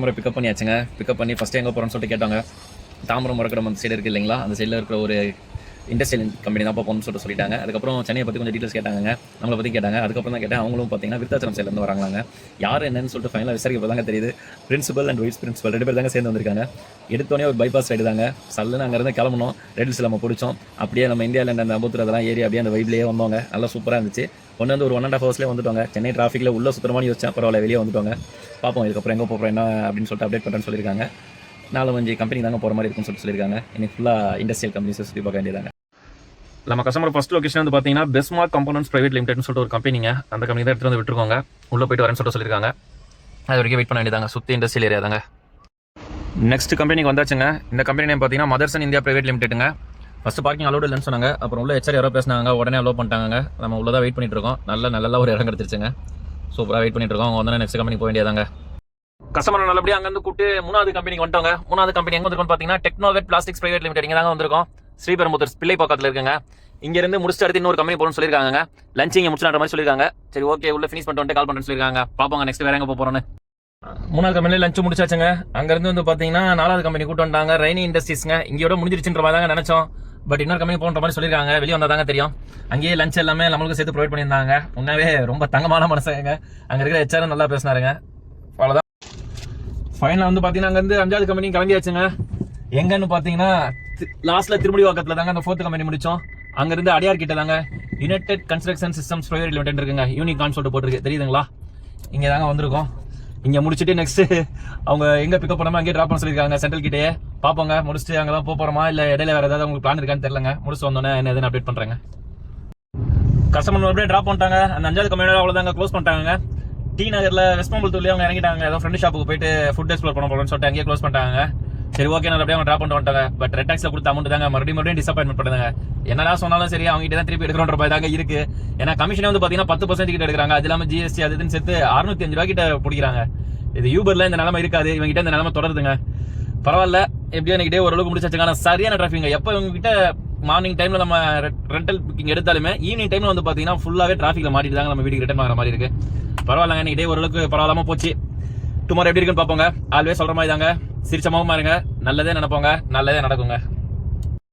முறை pickup பண்ணியாச்சுங்க. Pickup பண்ணி first எங்கே போகிறோன்னு சொல்லிட்டு கேட்டாங்க. தாம்பரம் மரக்கடம் அந்த சைடு இருக்குது இல்லைங்களா, அந்த சைடில் இருக்கிற ஒரு இண்டஸ்ட்ரியல் கம்பெனி தான் போகணும்னு சொல்லிட்டாங்க. அதுக்கப்புறம் சென்னையை பற்றி கொஞ்சம் டீட்டெயில்ஸ் கேட்டாங்க, நம்மளை பற்றி கேட்டாங்க. அதுக்கப்புறம் தான் கேட்டேன். அவங்களும் பார்த்தீங்கன்னா விருத்தாச்சலம் சைட்லேருந்து வராங்களாங்க. யார் என்னன்னு சொல்லிட்டு ஃபைனலாக விசாரிக்க தாங்க தெரியுது. பிரின்சிபல் அண்ட் வைஸ் பிரின்சிபல் 2 பேர் தாங்க சேர்ந்து வந்திருக்காங்க. எடுத்தோடனே ஒரு பைபாஸ் ரைடு தாங்க. சல்லுன்னு அங்கேருந்து கிளம்பணும். ரெட்ஸ் நம்ம பிடிச்சோம். அப்படியே நம்ம இந்தியாவில் அந்த அம்பத்தூர் அதெல்லாம் ஏறி அப்படியே அந்த வைப்லேயே வந்தவங்க. நல்லா சூப்பராக இருந்துச்சு. ஒன்று வந்து ஒரு 1.5 ஹவர்ஸ்லேயே வந்துட்டோங்க. சென்னை டிராஃபிக்கில் உள்ள சுத்தரமான யோசிச்சேன். பரவாயில்ல, வெளியே வந்துட்டோங்க. பார்ப்போம் இதுக்கப்புறம் எங்கே போகிறோம் என்ன அப்படின்னு சொல்லிட்டு அப்டேட் பண்ணுறேன்னு சொல்லியிருக்காங்க. 4-5 கம்பெனி தாங்க போகிற மாதிரி இருக்குன்னு சொல்லியிருக்காங்க. இன்னைக்கு ஃபுல்லாக இண்டஸ்ட்ரியல் கம்பெனிஸை சுற்றி பார்க்க வேண்டியதாங்க. நம்ம கஸ்டமர் ஃபர்ஸ்ட் லொகேஷன் வந்து பார்த்தீங்கன்னா பெஸ்மார்க் கம்போனன்ட்ஸ் பிரைவேட் லிமிடெட்னு சொல்லிட்டு ஒரு கம்பெனிங்க. அந்த கம்பெனி தான் எடுத்துகிட்டு வந்து விட்டுருக்கோங்க. உள்ளே போயிட்டு வரேன்னு சொல்லியிருக்காங்க. அது வரைக்கும் வெயிட் பண்ண வேண்டியதாங்க. சுற்றி இண்டஸ்ட்ரியல் ஏரியா தாங்க. நெக்ஸ்ட் கம்பெனிக்கு வந்தாச்சுங்க. இந்த கம்பெனி நேம் பார்த்தீங்கன்னா மதர்சன் இந்தியா பிரைவேட் லிமிடெட்டுங்க. ஃபஸ்ட்டு பார்க்கிங் அலோடு இல்லைன்னு சொன்னாங்க. அப்புறம் உள்ள ஹெச்ஆர் யாரோ பேசினாங்க, உடனே அலோவ் பண்ணிட்டாங்க. நம்ம உள்ள தான் வெயிட் பண்ணிட்டு இருக்கோம். நல்ல ஒரு இடம் கிடச்சிருச்சுங்க. சூப்பராக வெயிட் பண்ணிட்டு இருக்கோம். அவங்க வந்து நெக்ஸ்ட் கம்பெனி போக வேண்டியதாங்க. கஸ்டமர் நல்லபடியாக அங்கேருந்து கூப்பிட்டு 3வது கம்பெனிக்கு வந்துட்டோங்க. 3வது கம்பெனி எங்கே வந்துருக்கோம் பார்த்தீங்கன்னா டெக்னோவேட் பிளாஸ்டிக்ஸ் பிரைவேட் லிமிடெட். இங்கே தாங்க வந்திருக்கோம். ஸ்ரீபெரும்புத்தூர் பிள்ளை பக்கத்தில் இருக்குங்க. இங்கேருந்து முடிச்சுட்டு அடுத்து இன்னொரு கம்பெனி போகணும்னு சொல்லியிருக்காங்க. லஞ்ச் இங்கே முடிச்சுன்ற மாதிரி சொல்லியிருக்காங்க. சரி, ஓகே, உள்ள ஃபினிஷ் பண்ணிட்டு வந்துட்டு கால் பண்ணுறேன்னு சொல்லியிருக்காங்க. பார்ப்போங்க நெக்ஸ்ட் வேற எங்கே போகிறோன்னு. 3வது கம்பெனியில் லஞ்ச் முடிச்சாச்சுங்க. அங்கேருந்து வந்து பார்த்தீங்கன்னா 4வது கம்பெனி கூட்டு வந்தாங்க. ரெய்னி இண்டஸ்ட்ரீஸ்ங்க. இங்கேயோட முடிஞ்சிருச்சுன்ற மாதிரி தாங்க நினச்சோம். பட் இன்னொரு கம்பெனி போன்ற மாதிரி சொல்லியிருக்காங்க. வெளியே வந்தால் தாங்க தெரியும். அங்கேயே லஞ்ச் எல்லாமே நம்மளுக்கு சேர்த்து ப்ரொவைட் பண்ணியிருந்தாங்க. உண்மையாவே ரொம்ப தங்கமான மனசுங்க. அங்கே இருக்கிற ஹெச்ஆரும் நல்லா பேசினாருங்க. அவ்வளோதான். ஃபைனலாக வந்து பார்த்தீங்கன்னா அங்கேருந்து 5வது கம்பெனி கிளம்பியாச்சுங்க. எங்கன்னு பார்த்தீங்கன்னா லாஸ்ட்டில் திருமுடிவாக்கத்தில் தாங்க அந்த 4th கம்பெனி முடித்தோம். அங்கேருந்து அடையார் கிட்ட தாங்க United construction systems private limited இருக்குங்க. யூனிகான் சொல்லிட்டு போட்டிருக்கு, தெரியுதுங்களா? இங்கே தாங்க வந்திருக்கோம். இங்கே முடிச்சுட்டு நெக்ஸ்ட்டு அவங்க எங்கே பிக்கப் பண்ணாமல் அங்கேயே ட்ராப் பண்ண சொல்லியிருக்காங்க சென்ட்ரல் கிட்டே. பார்ப்போங்க முடிச்சுட்டு அங்கே தான் போகிறோமா இல்லை இடையில வேறு ஏதாவது உங்களுக்கு பிளான் இருக்கான்னு தெரியலங்க. முடிச்சு வந்தோன்னே என்ன எதுன்னு அப்டேட் பண்ணுறேங்க. கஸ்டமர் அப்படியே ட்ராப் பண்ணிட்டாங்க. அந்த 5வது கம்பெனியோட அவ்வளோதாங்க க்ளோஸ் பண்ணிட்டாங்க. டி நகரில் வெஸ்ட்மாம்பலத்தூர்லேயே அவங்க இறங்கிட்டாங்க. ஏதோ ஃப்ரெண்ட் ஷாப்புக்கு போயிட்டு ஃபுட் எக்ஸ்ப்ளோர் பண்ண போகிறோம்னு சொல்லிட்டு அங்கேயே க்ளோஸ் பண்ணிட்டாங்க. சரி, ஓகே, நான் அப்படியே அவங்க ட்ராப் பண்ணிட்டு வந்துட்டாங்க. பட் ரெட் டாக்ஸில் கொடுத்த அமௌண்ட் தாங்க மறுபடியும் டிசப்பாயின்மெண்ட் பண்ணுங்க. என்னடா சொன்னாலும் சரி, அவங்க கிட்ட தான் திருப்பி எடுக்கிறோன்ற ரூபாய் தாங்க இருக்கு. ஏன்னா கமிஷனே வந்து பார்த்தீங்கன்னா 10% கிட்ட எடுக்கிறாங்க. அது இல்லாமல் ஜிஎஸ்டி அது இதுன்னு சேர்த்து 605 ரூபா கிட்ட பிடிக்கிறாங்க. இது யூபர்ல இந்த நிலைமை இருக்காது. இவங்க கிட்ட இந்த நிலைமை தொடருதுங்க. பரவாயில்ல, எப்படியோ எனக்கு டே ஓரளவுக்கு முடிச்சாச்சுங்க. ஆனால் சரியான டிராஃபிக். எப்போ இவங்க கிட்ட மார்னிங் டைம்ல நம்ம ரெண்டல் புக்கிங் எடுத்தாலுமே ஈவினிங் டைம்ல வந்து பார்த்தீங்கன்னா ஃபுல்லாகவே டிராஃபிக்ல மாட்டிட்டு தாங்க நம்ம வீட்டுக்கு ரிட்டர்ன் ஆகிற மாதிரி இருக்கு. பரவாயில்லங்க, இன்னைக்கு டே ஓரளவுக்கு பரவாயில்லாம போச்சு. டுமாரோ எப்படி இருக்குன்னு பார்ப்போங்க. ஆல்வேஸ் சொல்ற மாதிரி தாங்க, சிரிச்ச முகமா இருங்க, நல்லதே நினைப்போங்க, நல்லதே நடக்குங்க.